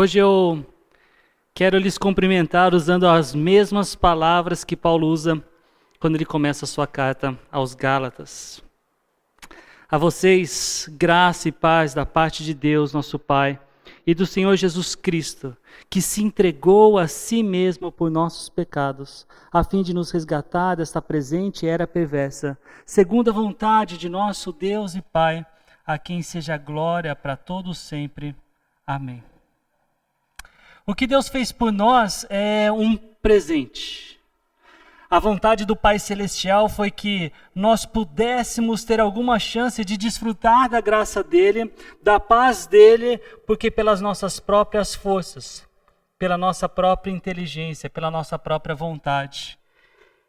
Hoje eu quero lhes cumprimentar usando as mesmas palavras que Paulo usa quando ele começa a sua carta aos Gálatas. A vocês, graça e paz da parte de Deus, nosso Pai, e do Senhor Jesus Cristo, que se entregou a si mesmo por nossos pecados, a fim de nos resgatar desta presente era perversa, segundo a vontade de nosso Deus e Pai, a quem seja glória para todos sempre. Amém. O que Deus fez por nós é um presente. A vontade do Pai Celestial foi que nós pudéssemos ter alguma chance de desfrutar da graça dEle, da paz dEle, porque pelas nossas próprias forças, pela nossa própria inteligência, pela nossa própria vontade,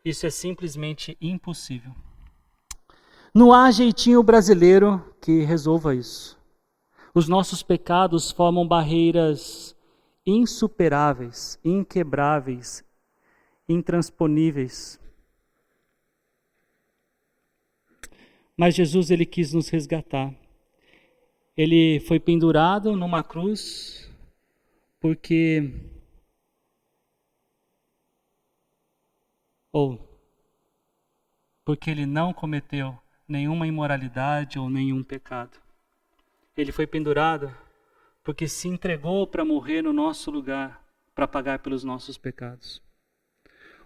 isso é simplesmente impossível. Não há jeitinho brasileiro que resolva isso. Os nossos pecados formam barreiras insuperáveis, inquebráveis, intransponíveis. Mas Jesus, ele quis nos resgatar. Ele foi pendurado numa cruz porque ele não cometeu nenhuma imoralidade ou nenhum pecado. Ele foi pendurado porque se entregou para morrer no nosso lugar, para pagar pelos nossos pecados.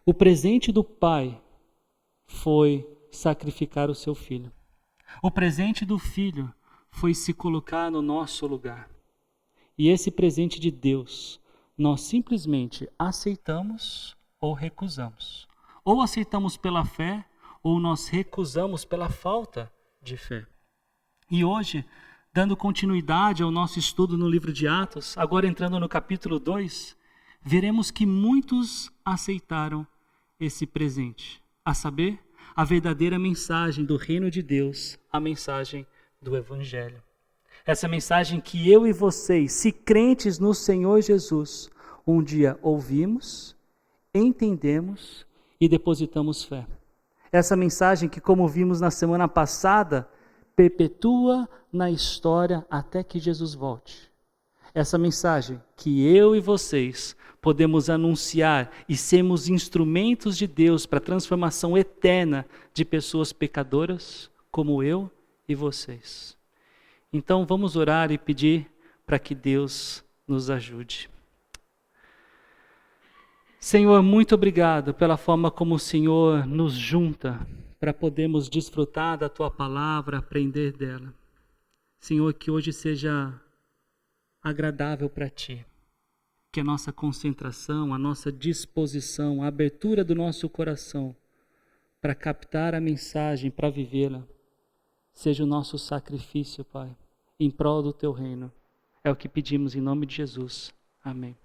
O presente do Pai foi sacrificar o seu Filho. O presente do Filho foi se colocar no nosso lugar. E esse presente de Deus, nós simplesmente aceitamos ou recusamos. Ou aceitamos pela fé, ou nós recusamos pela falta de fé. E hoje, dando continuidade ao nosso estudo no livro de Atos, agora entrando no capítulo 2, veremos que muitos aceitaram esse presente, a saber, a verdadeira mensagem do reino de Deus, a mensagem do Evangelho. Essa mensagem que eu e vocês, se crentes no Senhor Jesus, um dia ouvimos, entendemos e depositamos fé. Essa mensagem que, como vimos na semana passada, perpetua na história até que Jesus volte. Essa mensagem que eu e vocês podemos anunciar e sermos instrumentos de Deus para a transformação eterna de pessoas pecadoras como eu e vocês. Então vamos orar e pedir para que Deus nos ajude. Senhor, muito obrigado pela forma como o Senhor nos junta para podermos desfrutar da Tua palavra, aprender dela. Senhor, que hoje seja agradável para Ti. Que a nossa concentração, a nossa disposição, a abertura do nosso coração para captar a mensagem, para vivê-la, seja o nosso sacrifício, Pai, em prol do Teu reino. É o que pedimos em nome de Jesus. Amém.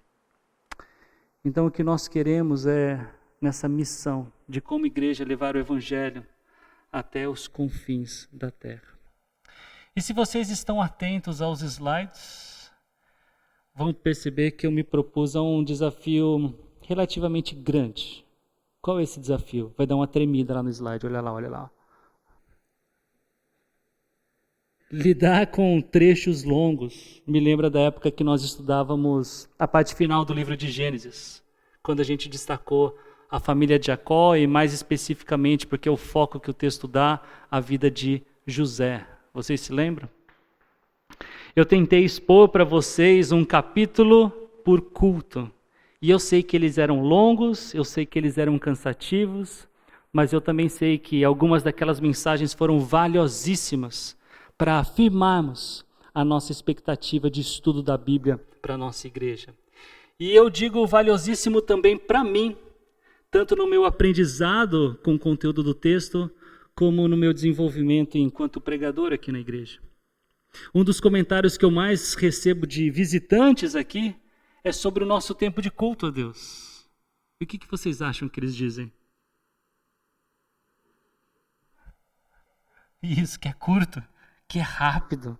Então o que nós queremos é, nessa missão de como igreja levar o Evangelho até os confins da terra. E se vocês estão atentos aos slides, vão perceber que eu me propus a um desafio relativamente grande. Qual é esse desafio? Vai dar uma tremida lá no slide, olha lá. Lidar com trechos longos me lembra da época que nós estudávamos a parte final do livro de Gênesis, quando a gente destacou a família de Jacó e mais especificamente, porque o foco que o texto dá, a vida de José. Vocês se lembram? Eu tentei expor para vocês um capítulo por culto. E eu sei que eles eram longos, eu sei que eles eram cansativos, mas eu também sei que algumas daquelas mensagens foram valiosíssimas para afirmarmos a nossa expectativa de estudo da Bíblia para a nossa igreja. E eu digo valiosíssimo também para mim, tanto no meu aprendizado com o conteúdo do texto, como no meu desenvolvimento enquanto pregador aqui na igreja. Um dos comentários que eu mais recebo de visitantes aqui é sobre o nosso tempo de culto a Deus. E o que vocês acham que eles dizem? Isso, que é curto, que é rápido.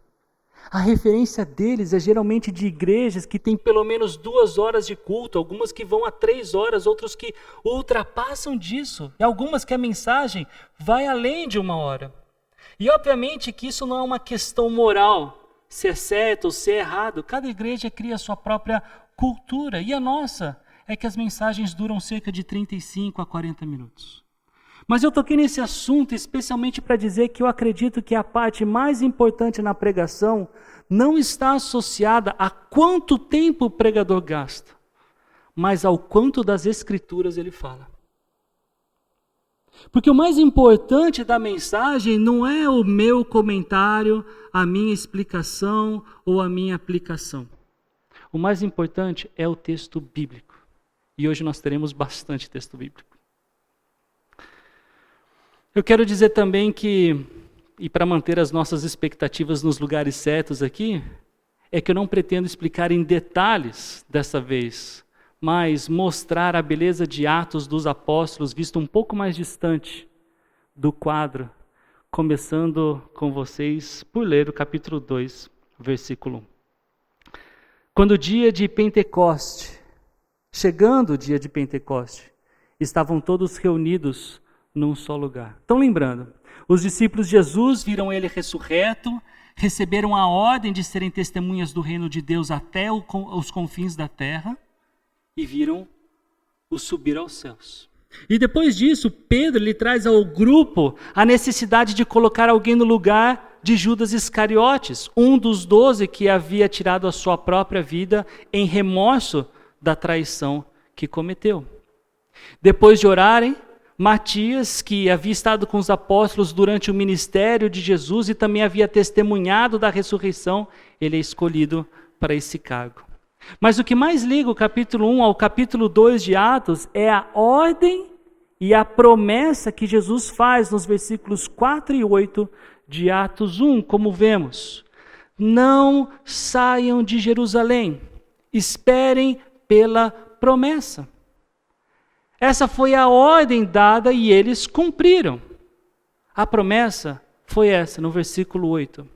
A referência deles é geralmente de igrejas que têm pelo menos 2 horas de culto, algumas que vão a 3 horas, outros que ultrapassam disso, e algumas que a mensagem vai além de 1 hora. E obviamente que isso não é uma questão moral, se é certo ou se é errado. Cada igreja cria a sua própria cultura. E a nossa é que as mensagens duram cerca de 35 a 40 minutos. Mas eu toquei nesse assunto especialmente para dizer que eu acredito que a parte mais importante na pregação não está associada a quanto tempo o pregador gasta, mas ao quanto das escrituras ele fala. Porque o mais importante da mensagem não é o meu comentário, a minha explicação ou a minha aplicação. O mais importante é o texto bíblico. E hoje nós teremos bastante texto bíblico. Eu quero dizer também que, e para manter as nossas expectativas nos lugares certos aqui, é que eu não pretendo explicar em detalhes dessa vez, mas mostrar a beleza de Atos dos Apóstolos, visto um pouco mais distante do quadro, começando com vocês por ler o capítulo 2, versículo 1. Quando o dia de Pentecoste, chegando o dia de Pentecoste, estavam todos reunidos num só lugar. Estão lembrando? Os discípulos de Jesus viram ele ressurreto, receberam a ordem de serem testemunhas do reino de Deus até os confins da terra e viram-o subir aos céus. E depois disso, Pedro lhe traz ao grupo a necessidade de colocar alguém no lugar de Judas Iscariotes, um dos 12 que havia tirado a sua própria vida em remorso da traição que cometeu. Depois de orarem, Matias, que havia estado com os apóstolos durante o ministério de Jesus e também havia testemunhado da ressurreição, ele é escolhido para esse cargo. Mas o que mais liga o capítulo 1 ao capítulo 2 de Atos é a ordem e a promessa que Jesus faz nos versículos 4 e 8 de Atos 1, como vemos. Não saiam de Jerusalém, esperem pela promessa. Essa foi a ordem dada e eles cumpriram. A promessa foi essa, no versículo 8.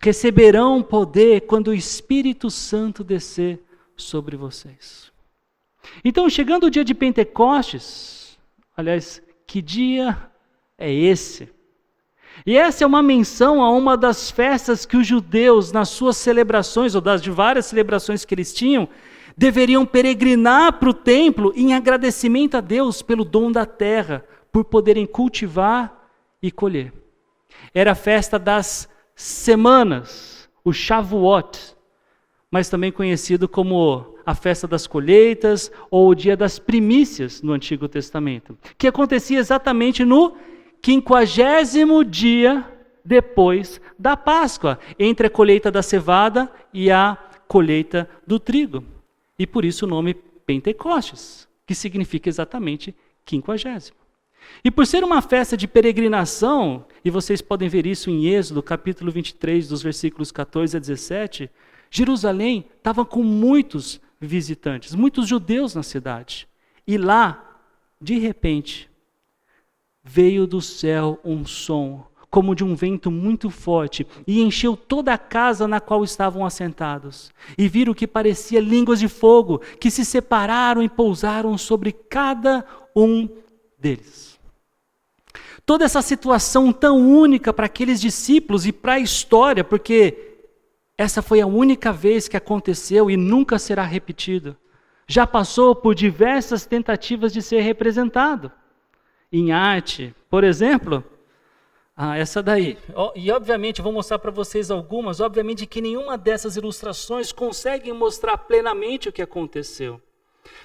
Receberão poder quando o Espírito Santo descer sobre vocês. Então, chegando o dia de Pentecostes, aliás, que dia é esse? E essa é uma menção a uma das festas que os judeus, nas suas celebrações, ou das de várias celebrações que eles tinham, deveriam peregrinar para o templo em agradecimento a Deus pelo dom da terra, por poderem cultivar e colher. Era a festa das semanas, o Shavuot, mas também conhecido como a festa das colheitas ou o dia das primícias no Antigo Testamento, que acontecia exatamente no 50º dia depois da Páscoa, entre a colheita da cevada e a colheita do trigo. E por isso o nome Pentecostes, que significa exatamente 50º. E por ser uma festa de peregrinação, e vocês podem ver isso em Êxodo, capítulo 23, dos versículos 14 a 17, Jerusalém estava com muitos visitantes, muitos judeus na cidade. E lá, de repente, veio do céu um som, como de um vento muito forte, e encheu toda a casa na qual estavam assentados. E viram que parecia línguas de fogo, que se separaram e pousaram sobre cada um deles. Toda essa situação tão única para aqueles discípulos e para a história, porque essa foi a única vez que aconteceu e nunca será repetido. Já passou por diversas tentativas de ser representado. Em arte, por exemplo, essa daí. E obviamente, eu vou mostrar para vocês algumas, obviamente que nenhuma dessas ilustrações consegue mostrar plenamente o que aconteceu.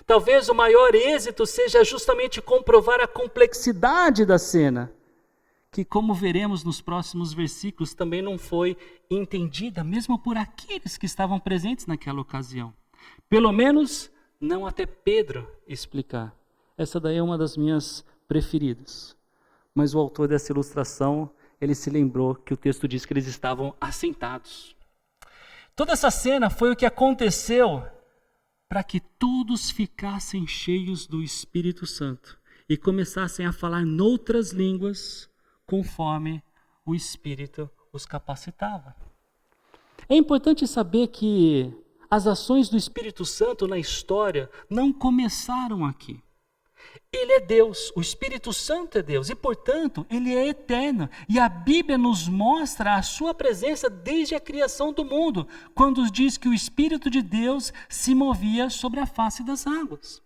Talvez o maior êxito seja justamente comprovar a complexidade da cena, que, como veremos nos próximos versículos, também não foi entendida, mesmo por aqueles que estavam presentes naquela ocasião. Pelo menos, não até Pedro explicar. Essa daí é uma das minhas preferidas. Mas o autor dessa ilustração, ele se lembrou que o texto diz que eles estavam assentados. Toda essa cena foi o que aconteceu para que todos ficassem cheios do Espírito Santo e começassem a falar noutras línguas conforme o Espírito os capacitava. É importante saber que as ações do Espírito Santo na história não começaram aqui. Ele é Deus, o Espírito Santo é Deus e, portanto, ele é eterno. E a Bíblia nos mostra a sua presença desde a criação do mundo, quando diz que o Espírito de Deus se movia sobre a face das águas.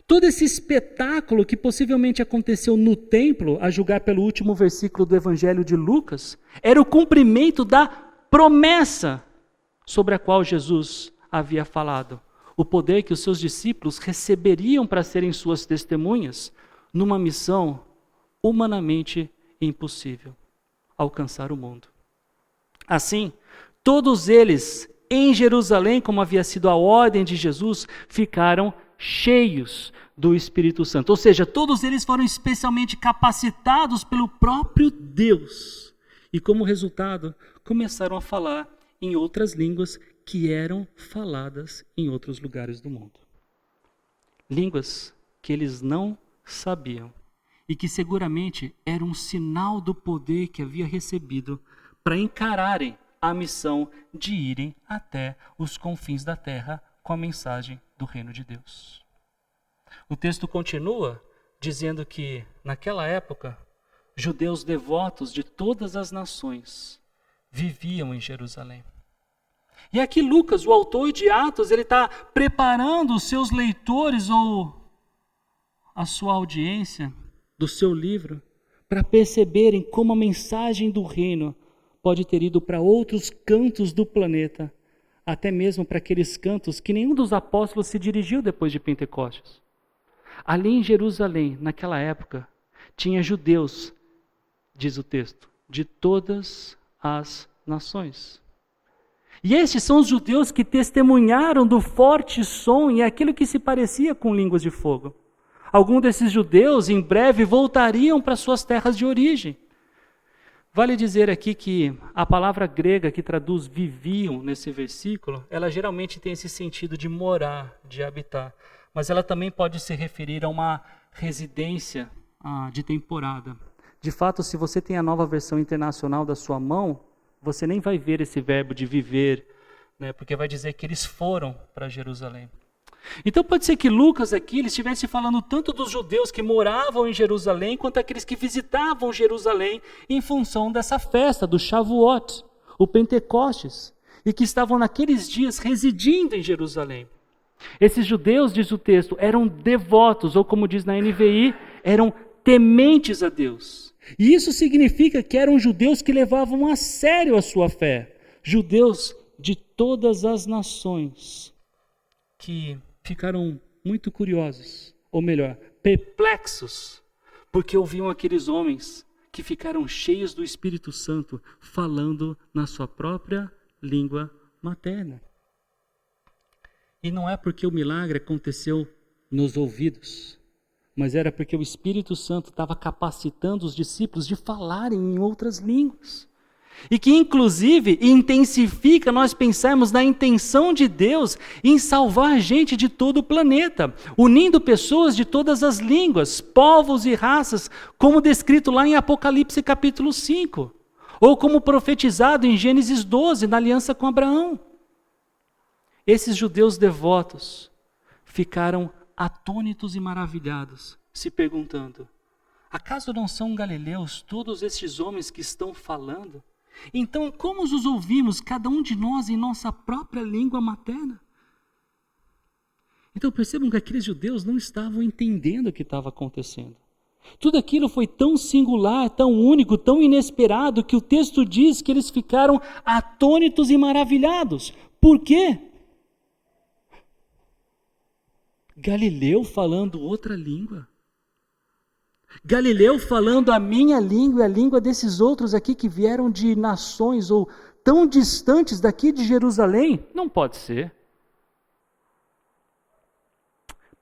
Todo esse espetáculo que possivelmente aconteceu no templo, a julgar pelo último versículo do Evangelho de Lucas, era o cumprimento da promessa sobre a qual Jesus havia falado. O poder que os seus discípulos receberiam para serem suas testemunhas numa missão humanamente impossível, alcançar o mundo. Assim, todos eles em Jerusalém, como havia sido a ordem de Jesus, ficaram cheios do Espírito Santo. Ou seja, todos eles foram especialmente capacitados pelo próprio Deus. E como resultado, começaram a falar em outras línguas que eram faladas em outros lugares do mundo. Línguas que eles não sabiam e que seguramente eram um sinal do poder que havia recebido para encararem a missão de irem até os confins da terra com a mensagem do reino de Deus. O texto continua dizendo que, naquela época, judeus devotos de todas as nações viviam em Jerusalém. E aqui Lucas, o autor de Atos, ele está preparando os seus leitores ou a sua audiência do seu livro para perceberem como a mensagem do reino pode ter ido para outros cantos do planeta, até mesmo para aqueles cantos que nenhum dos apóstolos se dirigiu depois de Pentecostes. Ali em Jerusalém, naquela época, tinha judeus, diz o texto, de todas as nações. E estes são os judeus que testemunharam do forte som e aquilo que se parecia com línguas de fogo. Alguns desses judeus, em breve, voltariam para suas terras de origem. Vale dizer aqui que a palavra grega que traduz viviam nesse versículo, ela geralmente tem esse sentido de morar, de habitar. Mas ela também pode se referir a uma residência de temporada. De fato, se você tem a Nova Versão Internacional da sua mão, você nem vai ver esse verbo de viver, né, porque vai dizer que eles foram para Jerusalém. Então pode ser que Lucas aqui ele estivesse falando tanto dos judeus que moravam em Jerusalém, quanto aqueles que visitavam Jerusalém em função dessa festa do Shavuot, o Pentecostes, e que estavam naqueles dias residindo em Jerusalém. Esses judeus, diz o texto, eram devotos, ou como diz na NVI, eram tementes a Deus. E isso significa que eram judeus que levavam a sério a sua fé. Judeus de todas as nações que ficaram muito curiosos, ou melhor, perplexos, porque ouviam aqueles homens que ficaram cheios do Espírito Santo falando na sua própria língua materna. E não é porque o milagre aconteceu nos ouvidos, mas era porque o Espírito Santo estava capacitando os discípulos de falarem em outras línguas. E que inclusive intensifica nós pensarmos na intenção de Deus em salvar gente de todo o planeta, unindo pessoas de todas as línguas, povos e raças, como descrito lá em Apocalipse capítulo 5, ou como profetizado em Gênesis 12, na aliança com Abraão. Esses judeus devotos ficaram atônitos e maravilhados, se perguntando: acaso não são galileus todos estes homens que estão falando? Então como os ouvimos, cada um de nós, em nossa própria língua materna? Então percebam que aqueles judeus não estavam entendendo o que estava acontecendo. Tudo aquilo foi tão singular, tão único, tão inesperado, que o texto diz que eles ficaram atônitos e maravilhados. Por quê? Galileu falando outra língua. Galileu falando a minha língua e a língua desses outros aqui que vieram de nações ou tão distantes daqui de Jerusalém? Não pode ser.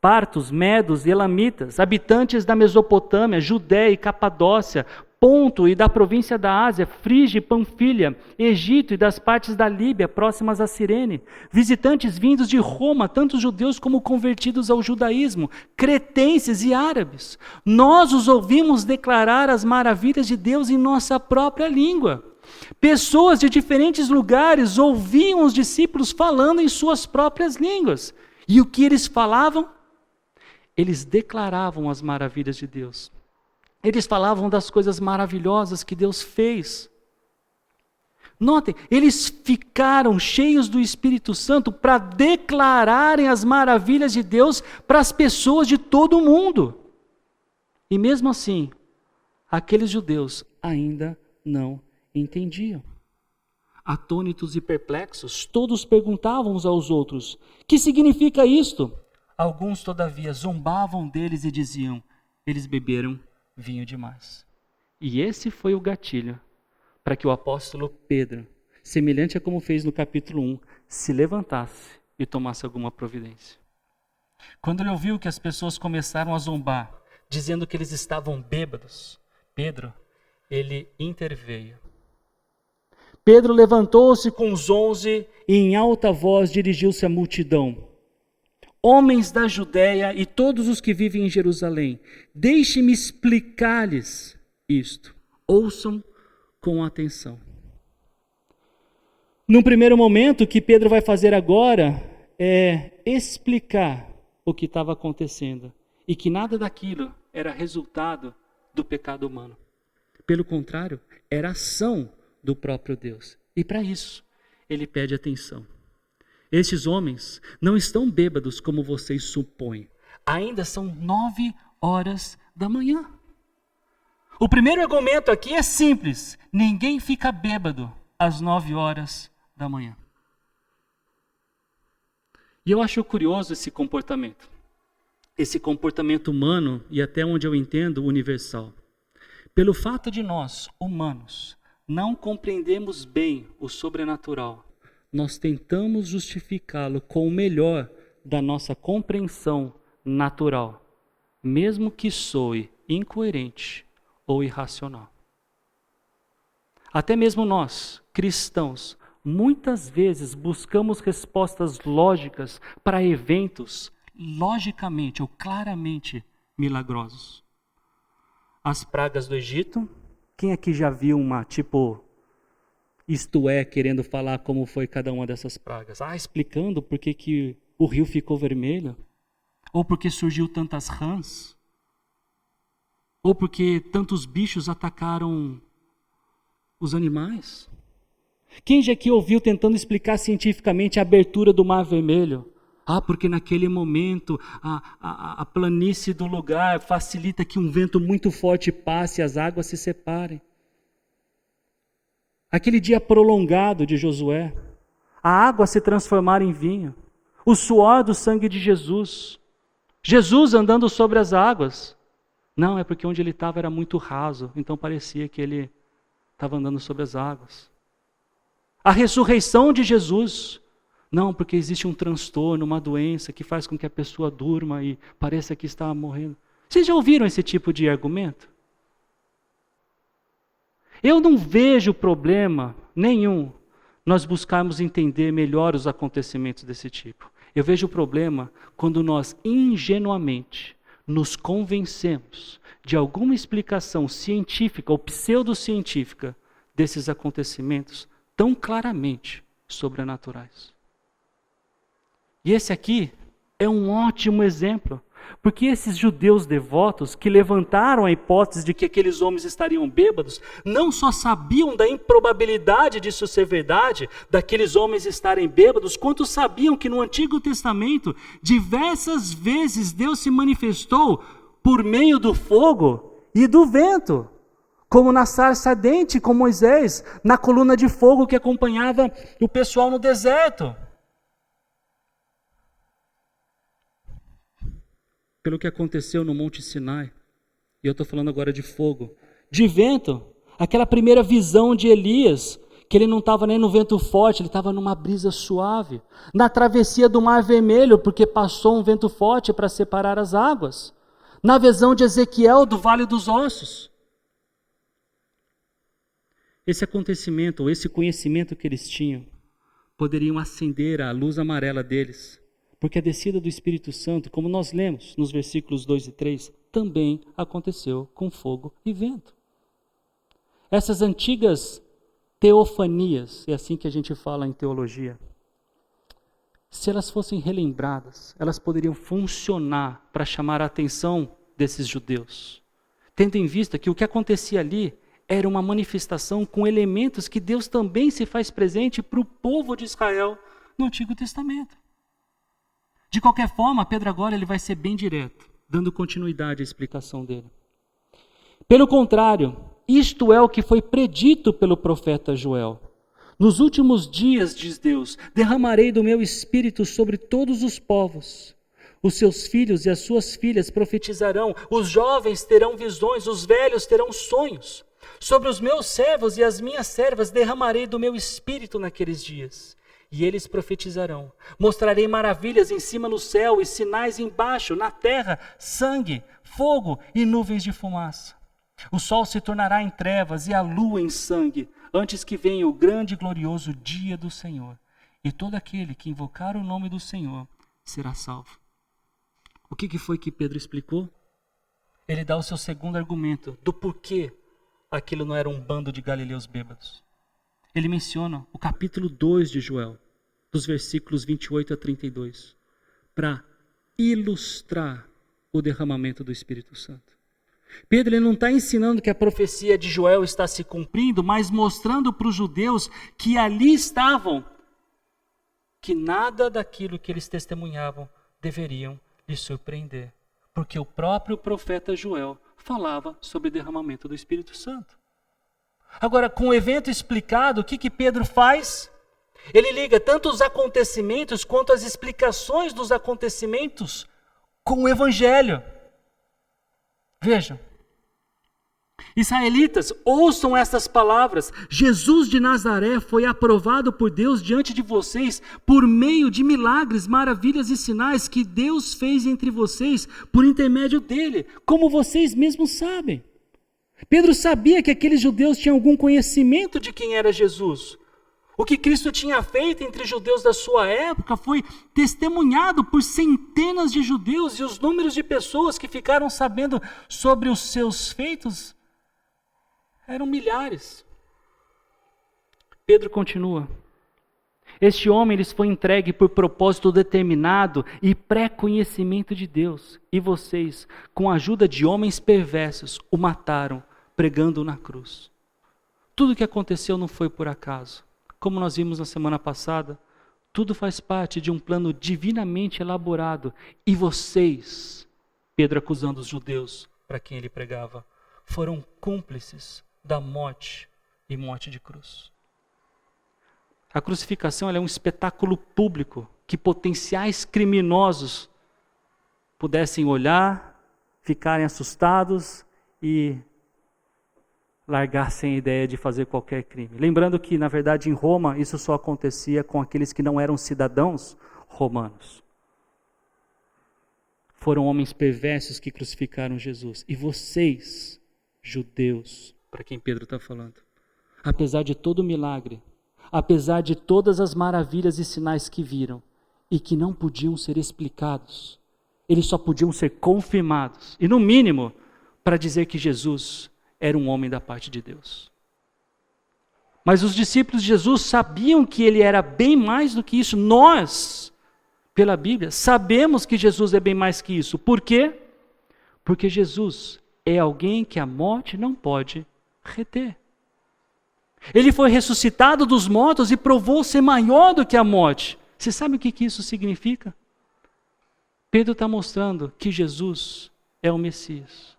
Partos, medos e elamitas, habitantes da Mesopotâmia, Judéia e Capadócia, Ponto e da província da Ásia, Frígia e Panfilha, Egito e das partes da Líbia, próximas a Cirene, visitantes vindos de Roma, tanto judeus como convertidos ao judaísmo, cretenses e árabes. Nós os ouvimos declarar as maravilhas de Deus em nossa própria língua. Pessoas de diferentes lugares ouviam os discípulos falando em suas próprias línguas. E o que eles falavam? eles declaravam as maravilhas de Deus. Eles falavam das coisas maravilhosas que Deus fez. Notem, eles ficaram cheios do Espírito Santo para declararem as maravilhas de Deus para as pessoas de todo o mundo. E mesmo assim, aqueles judeus ainda não entendiam. Atônitos e perplexos, todos perguntavam uns aos outros: que significa isto? Alguns, todavia, zombavam deles e diziam: eles beberam vinho demais. E esse foi o gatilho para que o apóstolo Pedro, semelhante a como fez no capítulo 1, se levantasse e tomasse alguma providência. Quando ele ouviu que as pessoas começaram a zombar, dizendo que eles estavam bêbados, Pedro, ele interveio. Pedro levantou-se com os 11 e em alta voz dirigiu-se à multidão: homens da Judéia e todos os que vivem em Jerusalém, deixe-me explicar-lhes isto. Ouçam com atenção. Num primeiro momento, o que Pedro vai fazer agora é explicar o que estava acontecendo e que nada daquilo era resultado do pecado humano. Pelo contrário, era ação do próprio Deus. E para isso, ele pede atenção. Estes homens não estão bêbados como vocês supõem. Ainda são 9 horas da manhã. O primeiro argumento aqui é simples. Ninguém fica bêbado às 9 horas da manhã. E eu acho curioso esse comportamento. Esse comportamento humano e até onde eu entendo universal. Pelo fato de nós, humanos, não compreendemos bem o sobrenatural, nós tentamos justificá-lo com o melhor da nossa compreensão natural, mesmo que soe incoerente ou irracional. Até mesmo nós, cristãos, muitas vezes buscamos respostas lógicas para eventos logicamente ou claramente milagrosos. As pragas do Egito, quem aqui já viu isto é, querendo falar como foi cada uma dessas pragas? Explicando por que o rio ficou vermelho? Ou porque surgiu tantas rãs? Ou porque tantos bichos atacaram os animais? Quem já aqui ouviu tentando explicar cientificamente a abertura do Mar Vermelho? Porque naquele momento a planície do lugar facilita que um vento muito forte passe e as águas se separem. Aquele dia prolongado de Josué, a água se transformar em vinho, o suor do sangue de Jesus, Jesus andando sobre as águas. Não, é porque onde ele estava era muito raso, então parecia que ele estava andando sobre as águas. A ressurreição de Jesus. Não, porque existe um transtorno, uma doença que faz com que a pessoa durma e pareça que está morrendo. Vocês já ouviram esse tipo de argumento? Eu não vejo problema nenhum nós buscarmos entender melhor os acontecimentos desse tipo. Eu vejo o problema quando nós ingenuamente nos convencemos de alguma explicação científica ou pseudocientífica desses acontecimentos tão claramente sobrenaturais. E esse aqui é um ótimo exemplo, porque esses judeus devotos que levantaram a hipótese de que aqueles homens estariam bêbados, não só sabiam da improbabilidade disso ser verdade, daqueles homens estarem bêbados, quanto sabiam que no Antigo Testamento, diversas vezes Deus se manifestou por meio do fogo e do vento, como na sarça ardente com Moisés, na coluna de fogo que acompanhava o pessoal no deserto. Pelo que aconteceu no Monte Sinai, e eu estou falando agora de fogo, de vento, aquela primeira visão de Elias, que ele não estava nem no vento forte, ele estava numa brisa suave, na travessia do Mar Vermelho, porque passou um vento forte para separar as águas, na visão de Ezequiel do Vale dos Ossos. Esse acontecimento, ou esse conhecimento que eles tinham, poderiam acender a luz amarela deles, porque a descida do Espírito Santo, como nós lemos nos versículos 2 e 3, também aconteceu com fogo e vento. Essas antigas teofanias, é assim que a gente fala em teologia, se elas fossem relembradas, elas poderiam funcionar para chamar a atenção desses judeus, tendo em vista que o que acontecia ali era uma manifestação com elementos que Deus também se faz presente para o povo de Israel no Antigo Testamento. De qualquer forma, Pedro agora ele vai ser bem direto, dando continuidade à explicação dele. Pelo contrário, isto é o que foi predito pelo profeta Joel. Nos últimos dias, diz Deus, derramarei do meu espírito sobre todos os povos. Os seus filhos e as suas filhas profetizarão, os jovens terão visões, os velhos terão sonhos. Sobre os meus servos e as minhas servas derramarei do meu espírito naqueles dias. E eles profetizarão. Mostrarei maravilhas em cima no céu e sinais embaixo, na terra, sangue, fogo e nuvens de fumaça. O sol se tornará em trevas e a lua em sangue, antes que venha o grande e glorioso dia do Senhor. E todo aquele que invocar o nome do Senhor será salvo. O que foi que Pedro explicou? Ele dá o seu segundo argumento do porquê aquilo não era um bando de galileus bêbados. Ele menciona o capítulo 2 de Joel, dos versículos 28 a 32, para ilustrar o derramamento do Espírito Santo. Pedro ele não está ensinando que a profecia de Joel está se cumprindo, mas mostrando para os judeus que ali estavam, que nada daquilo que eles testemunhavam deveriam lhes surpreender, porque o próprio profeta Joel falava sobre o derramamento do Espírito Santo. Agora, com o evento explicado, o que Pedro faz? Ele liga tanto os acontecimentos quanto as explicações dos acontecimentos com o Evangelho. Vejam, israelitas, ouçam estas palavras. Jesus de Nazaré foi aprovado por Deus diante de vocês por meio de milagres, maravilhas e sinais que Deus fez entre vocês por intermédio dele, como vocês mesmos sabem. Pedro sabia que aqueles judeus tinham algum conhecimento de quem era Jesus. O que Cristo tinha feito entre os judeus da sua época foi testemunhado por centenas de judeus, e os números de pessoas que ficaram sabendo sobre os seus feitos eram milhares. Pedro continua. Este homem lhes foi entregue por propósito determinado e pré-conhecimento de Deus. E vocês, com a ajuda de homens perversos, o mataram, pregando-o na cruz. Tudo o que aconteceu não foi por acaso. Como nós vimos na semana passada, tudo faz parte de um plano divinamente elaborado. E vocês, Pedro acusando os judeus para quem ele pregava, foram cúmplices da morte e morte de cruz. A crucificação ela é um espetáculo público que potenciais criminosos pudessem olhar, ficarem assustados e largar sem a ideia de fazer qualquer crime. Lembrando que, na verdade, em Roma, isso só acontecia com aqueles que não eram cidadãos romanos. Foram homens perversos que crucificaram Jesus. E vocês, judeus, para quem Pedro está falando, apesar de todo o milagre, apesar de todas as maravilhas e sinais que viram, e que não podiam ser explicados, eles só podiam ser confirmados, e no mínimo, para dizer que Jesus era um homem da parte de Deus. Mas os discípulos de Jesus sabiam que ele era bem mais do que isso. Nós, pela Bíblia, sabemos que Jesus é bem mais que isso. Por quê? Porque Jesus é alguém que a morte não pode reter. Ele foi ressuscitado dos mortos e provou ser maior do que a morte. Você sabe o que isso significa? Pedro está mostrando que Jesus é o Messias.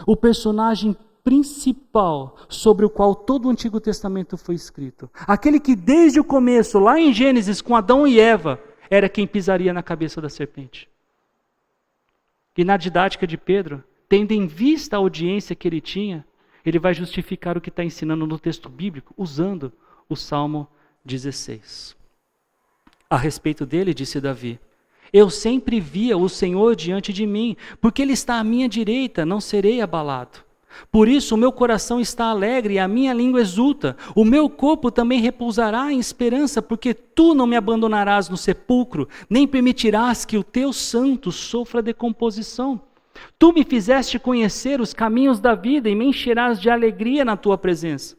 O personagem principal sobre o qual todo o Antigo Testamento foi escrito. Aquele que desde o começo, lá em Gênesis, com Adão e Eva, era quem pisaria na cabeça da serpente. E na didática de Pedro, tendo em vista a audiência que ele tinha, ele vai justificar o que está ensinando no texto bíblico, usando o Salmo 16. A respeito dele, disse Davi, eu sempre via o Senhor diante de mim, porque Ele está à minha direita, não serei abalado. Por isso o meu coração está alegre e a minha língua exulta. O meu corpo também repousará em esperança, porque Tu não me abandonarás no sepulcro, nem permitirás que o Teu santo sofra decomposição. Tu me fizeste conhecer os caminhos da vida e me encherás de alegria na Tua presença.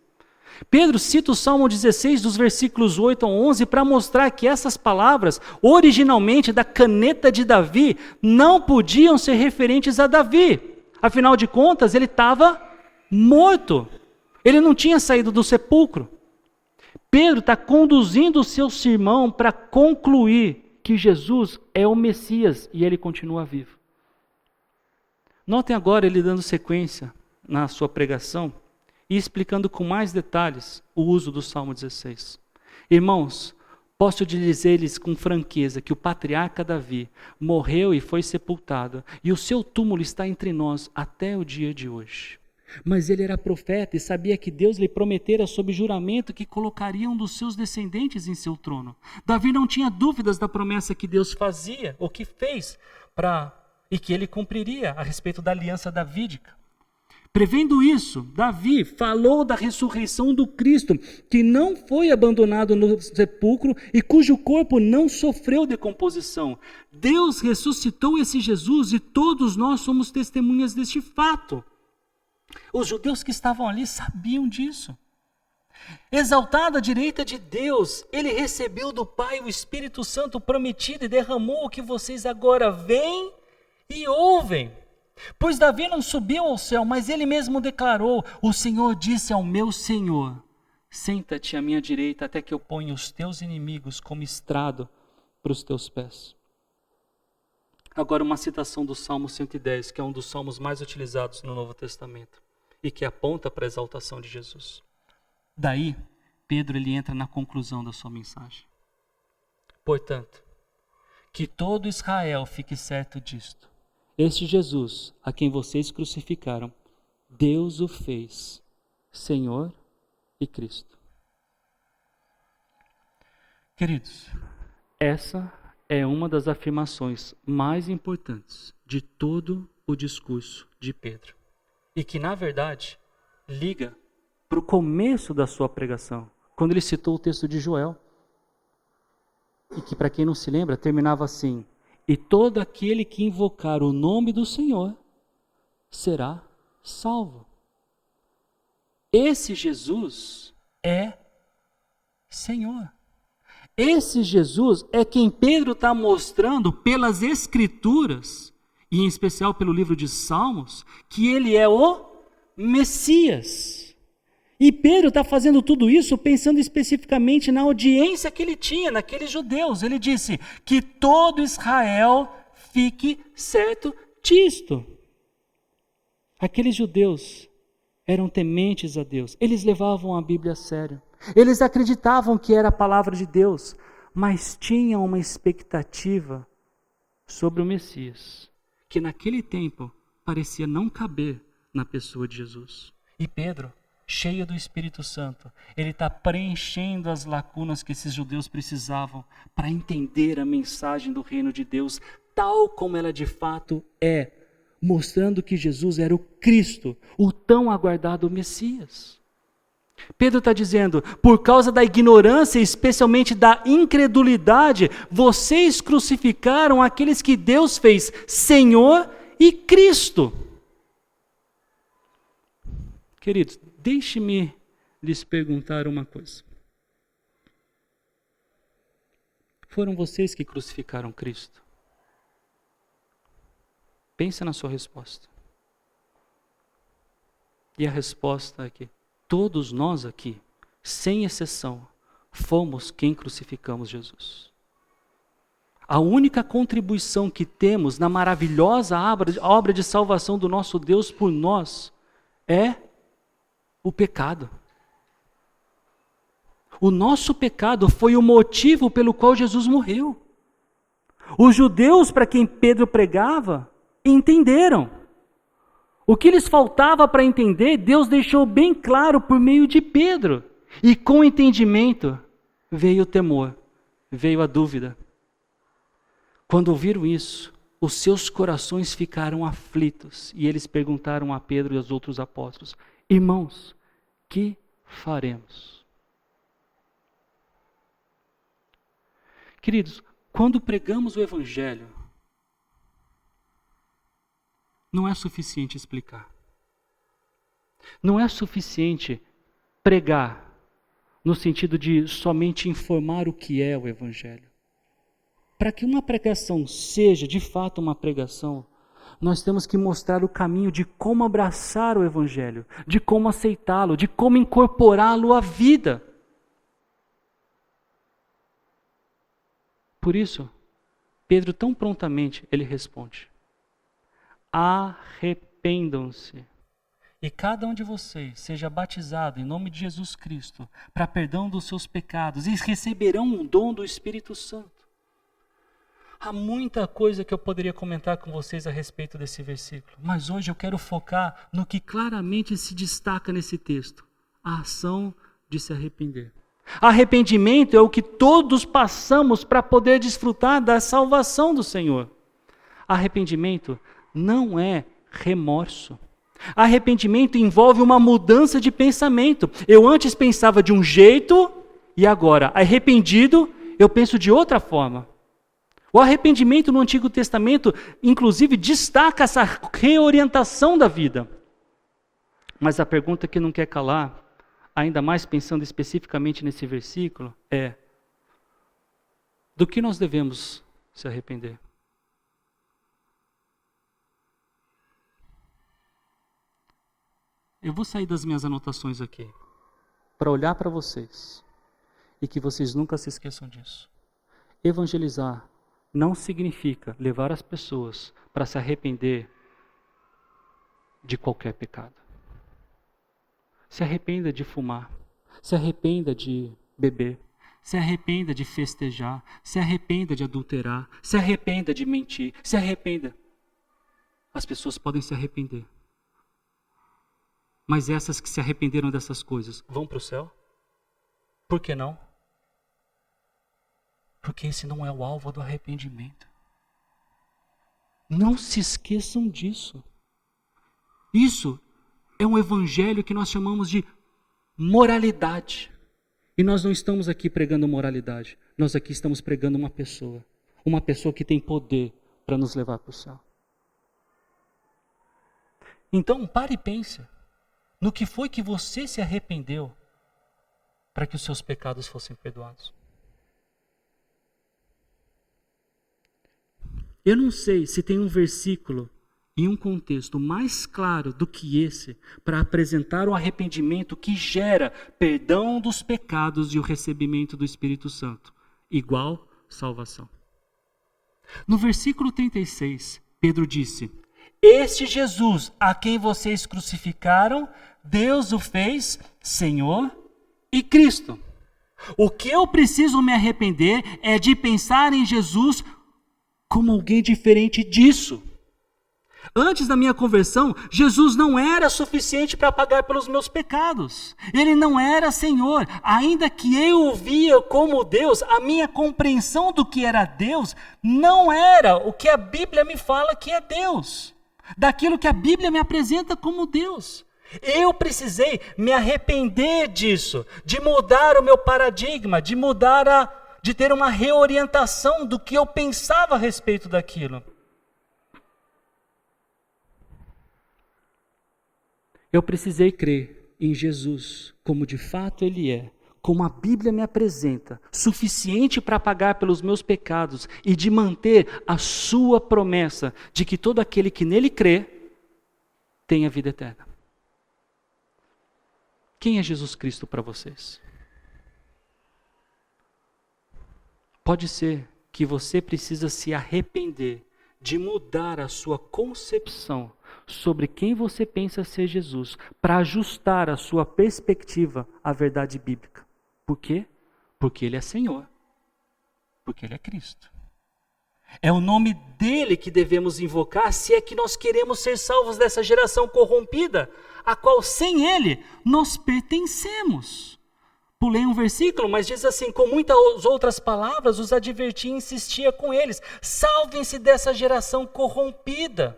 Pedro cita o Salmo 16, dos versículos 8 a 11, para mostrar que essas palavras, originalmente da caneta de Davi, não podiam ser referentes a Davi. Afinal de contas, ele estava morto. Ele não tinha saído do sepulcro. Pedro está conduzindo o seu sermão para concluir que Jesus é o Messias e ele continua vivo. Notem agora ele dando sequência na sua pregação e explicando com mais detalhes o uso do Salmo 16. Irmãos, posso dizer-lhes com franqueza que o patriarca Davi morreu e foi sepultado, e o seu túmulo está entre nós até o dia de hoje. Mas ele era profeta e sabia que Deus lhe prometera sob juramento que colocaria um dos seus descendentes em seu trono. Davi não tinha dúvidas da promessa que Deus fazia, ou que fez, e que ele cumpriria a respeito da aliança davídica. Prevendo isso, Davi falou da ressurreição do Cristo, que não foi abandonado no sepulcro e cujo corpo não sofreu decomposição. Deus ressuscitou esse Jesus e todos nós somos testemunhas deste fato. Os judeus que estavam ali sabiam disso. Exaltado à direita de Deus, ele recebeu do Pai o Espírito Santo prometido e derramou o que vocês agora veem e ouvem. Pois Davi não subiu ao céu, mas ele mesmo declarou: o Senhor disse ao meu Senhor: senta-te à minha direita até que eu ponha os teus inimigos como estrado para os teus pés. Agora uma citação do Salmo 110, que é um dos salmos mais utilizados no Novo Testamento e que aponta para a exaltação de Jesus. Daí, Pedro ele entra na conclusão da sua mensagem. Portanto, que todo Israel fique certo disto: este Jesus, a quem vocês crucificaram, Deus o fez Senhor e Cristo. Queridos, essa é uma das afirmações mais importantes de todo o discurso de Pedro. E que, na verdade, liga para o começo da sua pregação, quando ele citou o texto de Joel. E que, para quem não se lembra, terminava assim: e todo aquele que invocar o nome do Senhor será salvo. Esse Jesus é Senhor. Esse Jesus é quem Pedro está mostrando pelas Escrituras, e em especial pelo livro de Salmos, que ele é o Messias. E Pedro está fazendo tudo isso pensando especificamente na audiência que ele tinha, naqueles judeus. Ele disse: que todo Israel fique certo disto. Aqueles judeus eram tementes a Deus. Eles levavam a Bíblia a sério. Eles acreditavam que era a palavra de Deus, mas tinham uma expectativa sobre o Messias, que naquele tempo parecia não caber na pessoa de Jesus. E Pedro, cheio do Espírito Santo, ele está preenchendo as lacunas que esses judeus precisavam para entender a mensagem do reino de Deus tal como ela de fato é, mostrando que Jesus era o Cristo, o tão aguardado Messias. Pedro está dizendo: por causa da ignorância, especialmente da incredulidade, vocês crucificaram aqueles que Deus fez Senhor e Cristo. Queridos, deixe-me lhes perguntar uma coisa. Foram vocês que crucificaram Cristo? Pensa na sua resposta. E a resposta é que todos nós aqui, sem exceção, fomos quem crucificamos Jesus. A única contribuição que temos na maravilhosa obra de salvação do nosso Deus por nós é o pecado. O nosso pecado foi o motivo pelo qual Jesus morreu. Os judeus para quem Pedro pregava entenderam. O que lhes faltava para entender, Deus deixou bem claro por meio de Pedro. E com o entendimento veio o temor, veio a dúvida. Quando ouviram isso, os seus corações ficaram aflitos e eles perguntaram a Pedro e aos outros apóstolos: irmãos, que faremos? Queridos, quando pregamos o Evangelho, não é suficiente explicar. Não é suficiente pregar no sentido de somente informar o que é o Evangelho. Para que uma pregação seja de fato uma pregação, nós temos que mostrar o caminho de como abraçar o Evangelho, de como aceitá-lo, de como incorporá-lo à vida. Por isso, Pedro tão prontamente ele responde: arrependam-se. E cada um de vocês seja batizado em nome de Jesus Cristo para perdão dos seus pecados e receberão o dom do Espírito Santo. Há muita coisa que eu poderia comentar com vocês a respeito desse versículo, mas hoje eu quero focar no que claramente se destaca nesse texto: a ação de se arrepender. Arrependimento é o que todos passamos para poder desfrutar da salvação do Senhor. Arrependimento não é remorso. Arrependimento envolve uma mudança de pensamento. Eu antes pensava de um jeito e agora, arrependido, eu penso de outra forma. O arrependimento no Antigo Testamento, inclusive, destaca essa reorientação da vida. Mas a pergunta que não quer calar, ainda mais pensando especificamente nesse versículo, é: do que nós devemos se arrepender? Eu vou sair das minhas anotações aqui, para olhar para vocês, e que vocês nunca se esqueçam disso. Evangelizar não significa levar as pessoas para se arrepender de qualquer pecado. Se arrependa de fumar, se arrependa de beber, se arrependa de festejar, se arrependa de adulterar, se arrependa de mentir, se arrependa. As pessoas podem se arrepender. Mas essas que se arrependeram dessas coisas vão para o céu? Por que não? Porque esse não é o alvo do arrependimento. Não se esqueçam disso. Isso é um evangelho que nós chamamos de moralidade. E nós não estamos aqui pregando moralidade. Nós aqui estamos pregando uma pessoa. Uma pessoa que tem poder para nos levar para o céu. Então, pare e pense no que foi que você se arrependeu para que os seus pecados fossem perdoados. Eu não sei se tem um versículo em um contexto mais claro do que esse para apresentar o arrependimento que gera perdão dos pecados e o recebimento do Espírito Santo, igual salvação. No versículo 36, Pedro disse: este Jesus a quem vocês crucificaram, Deus o fez Senhor e Cristo. O que eu preciso me arrepender é de pensar em Jesus como alguém diferente disso. Antes da minha conversão, Jesus não era suficiente para pagar pelos meus pecados. Ele não era Senhor. Ainda que eu o via como Deus, a minha compreensão do que era Deus não era o que a Bíblia me fala que é Deus. Daquilo que a Bíblia me apresenta como Deus. Eu precisei me arrepender disso, de mudar o meu paradigma, de ter uma reorientação do que eu pensava a respeito daquilo. Eu precisei crer em Jesus como de fato Ele é, como a Bíblia me apresenta, suficiente para pagar pelos meus pecados e de manter a sua promessa de que todo aquele que nele crê tem a vida eterna. Quem é Jesus Cristo para vocês? Pode ser que você precisa se arrepender de mudar a sua concepção sobre quem você pensa ser Jesus, para ajustar a sua perspectiva à verdade bíblica. Por quê? Porque Ele é Senhor. Porque Ele é Cristo. É o nome dEle que devemos invocar se é que nós queremos ser salvos dessa geração corrompida, a qual sem Ele nós pertencemos. Pulei um versículo, mas diz assim: com muitas outras palavras os advertia e insistia com eles: salvem-se dessa geração corrompida.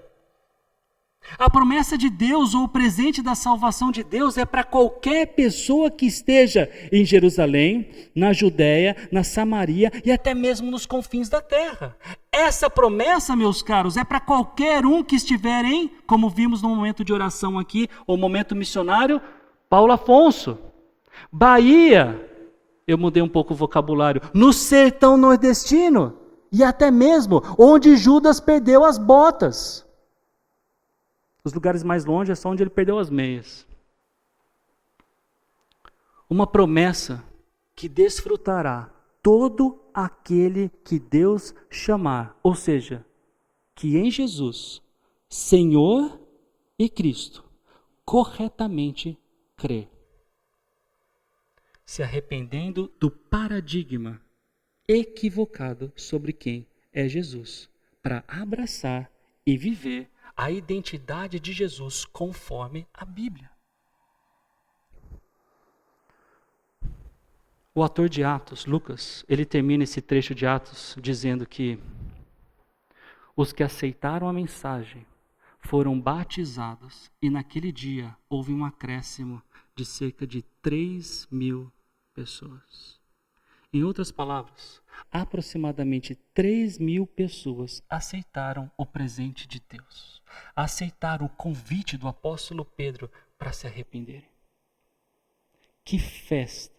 A promessa de Deus ou o presente da salvação de Deus é para qualquer pessoa que esteja em Jerusalém, na Judéia, na Samaria e até mesmo nos confins da terra. Essa promessa, meus caros, é para qualquer um que estiver em, como vimos no momento de oração aqui, ou momento missionário, Paulo Afonso, Bahia, eu mudei um pouco o vocabulário, no sertão nordestino, e até mesmo onde Judas perdeu as botas. Os lugares mais longe é só onde ele perdeu as meias. Uma promessa que desfrutará todo aquele que Deus chamar, ou seja, que em Jesus, Senhor e Cristo, corretamente crê. Se arrependendo do paradigma equivocado sobre quem é Jesus, para abraçar e viver a identidade de Jesus conforme a Bíblia. O autor de Atos, Lucas, ele termina esse trecho de Atos dizendo que os que aceitaram a mensagem foram batizados e naquele dia houve um acréscimo de cerca de 3.000 pessoas. Em outras palavras, aproximadamente 3.000 pessoas aceitaram o presente de Deus, aceitaram o convite do apóstolo Pedro para se arrependerem. Que festa!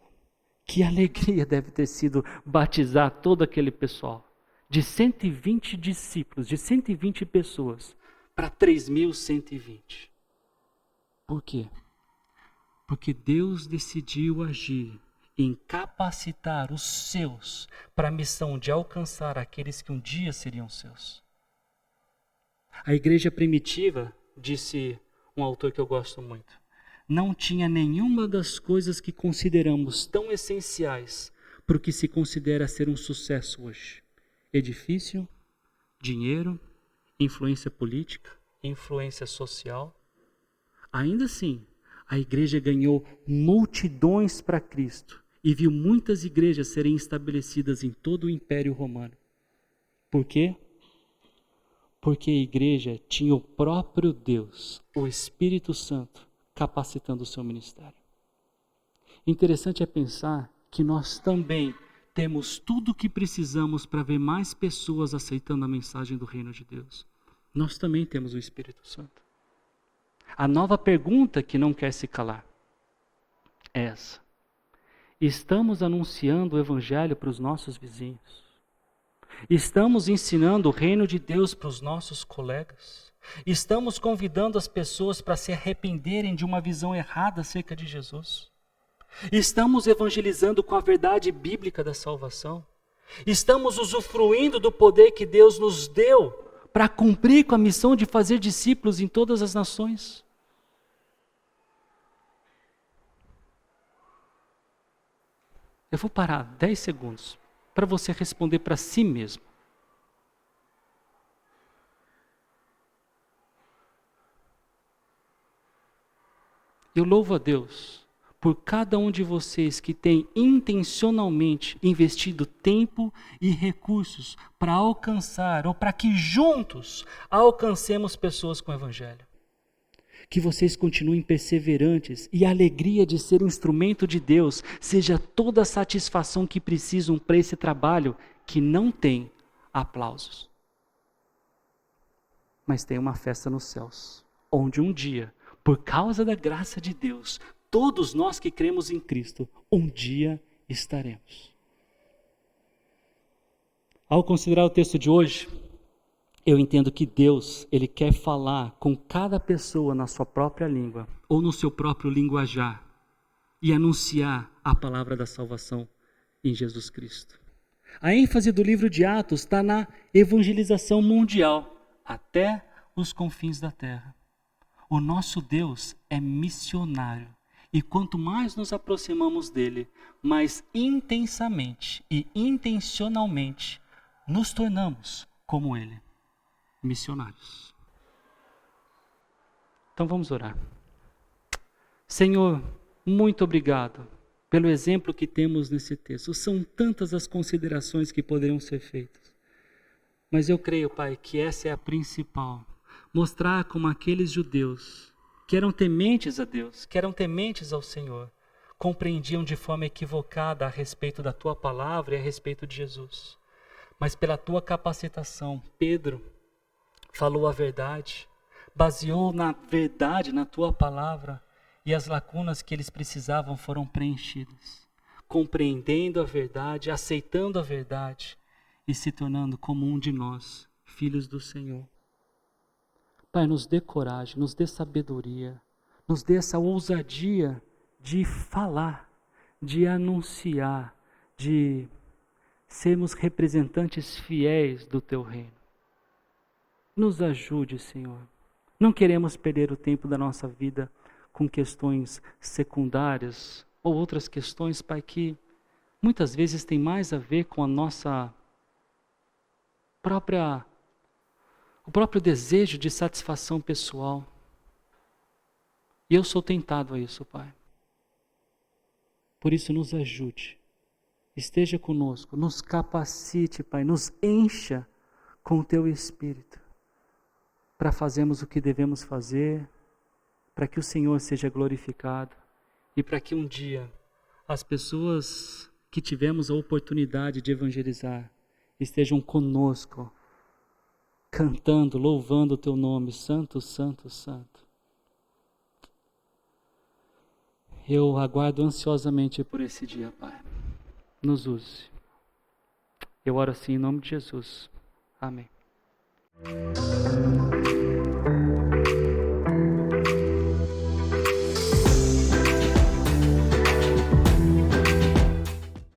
Que alegria deve ter sido batizar todo aquele pessoal. De 120 discípulos, de 120 pessoas, para 3.120. Por quê? Porque Deus decidiu agir em capacitar os seus para a missão de alcançar aqueles que um dia seriam seus. A igreja primitiva, disse um autor que eu gosto muito, não tinha nenhuma das coisas que consideramos tão essenciais para o que se considera ser um sucesso hoje. Edifício, dinheiro, influência política, influência social. Ainda assim, a igreja ganhou multidões para Cristo e viu muitas igrejas serem estabelecidas em todo o Império Romano. Por quê? Porque a igreja tinha o próprio Deus, o Espírito Santo, capacitando o seu ministério. Interessante é pensar que nós também temos tudo o que precisamos para ver mais pessoas aceitando a mensagem do reino de Deus. Nós também temos o Espírito Santo. A nova pergunta que não quer se calar é essa: estamos anunciando o Evangelho para os nossos vizinhos? Estamos ensinando o reino de Deus para os nossos colegas? Estamos convidando as pessoas para se arrependerem de uma visão errada acerca de Jesus? Estamos evangelizando com a verdade bíblica da salvação? Estamos usufruindo do poder que Deus nos deu para cumprir com a missão de fazer discípulos em todas as nações? Eu vou parar 10 segundos para você responder para si mesmo. Eu louvo a Deus por cada um de vocês que tem intencionalmente investido tempo e recursos para alcançar, ou para que juntos alcancemos pessoas com o Evangelho. Que vocês continuem perseverantes e a alegria de ser instrumento de Deus seja toda a satisfação que precisam para esse trabalho que não tem aplausos, mas tem uma festa nos céus, onde um dia, por causa da graça de Deus, todos nós que cremos em Cristo, um dia estaremos. Ao considerar o texto de hoje, eu entendo que Deus, Ele quer falar com cada pessoa na sua própria língua, ou no seu próprio linguajar, e anunciar a palavra da salvação em Jesus Cristo. A ênfase do livro de Atos está na evangelização mundial, até os confins da terra. O nosso Deus é missionário. E quanto mais nos aproximamos dele, mais intensamente e intencionalmente nos tornamos como ele, missionários. Então vamos orar. Senhor, muito obrigado pelo exemplo que temos nesse texto. São tantas as considerações que poderiam ser feitas. Mas eu creio, Pai, que essa é a principal. Mostrar como aqueles judeus que eram tementes a Deus, que eram tementes ao Senhor, compreendiam de forma equivocada a respeito da Tua palavra e a respeito de Jesus. Mas pela Tua capacitação, Pedro falou a verdade, baseou na verdade, na Tua palavra, e as lacunas que eles precisavam foram preenchidas. compreendendo a verdade, aceitando a verdade e se tornando como um de nós, filhos do Senhor. Pai, nos dê coragem, nos dê sabedoria, nos dê essa ousadia de falar, de anunciar, de sermos representantes fiéis do Teu reino. Nos ajude, Senhor. Não queremos perder o tempo da nossa vida com questões secundárias ou outras questões, Pai, que muitas vezes tem mais a ver com a nossa o próprio desejo de satisfação pessoal. E eu sou tentado a isso, Pai. Por isso, nos ajude. Esteja conosco, nos capacite, Pai, nos encha com o Teu Espírito, para fazermos o que devemos fazer, para que o Senhor seja glorificado e para que um dia as pessoas que tivemos a oportunidade de evangelizar estejam conosco, cantando, louvando o Teu nome, Santo, Santo, Santo. Eu aguardo ansiosamente por esse dia, Pai. Nos use. Eu oro assim em nome de Jesus. Amém.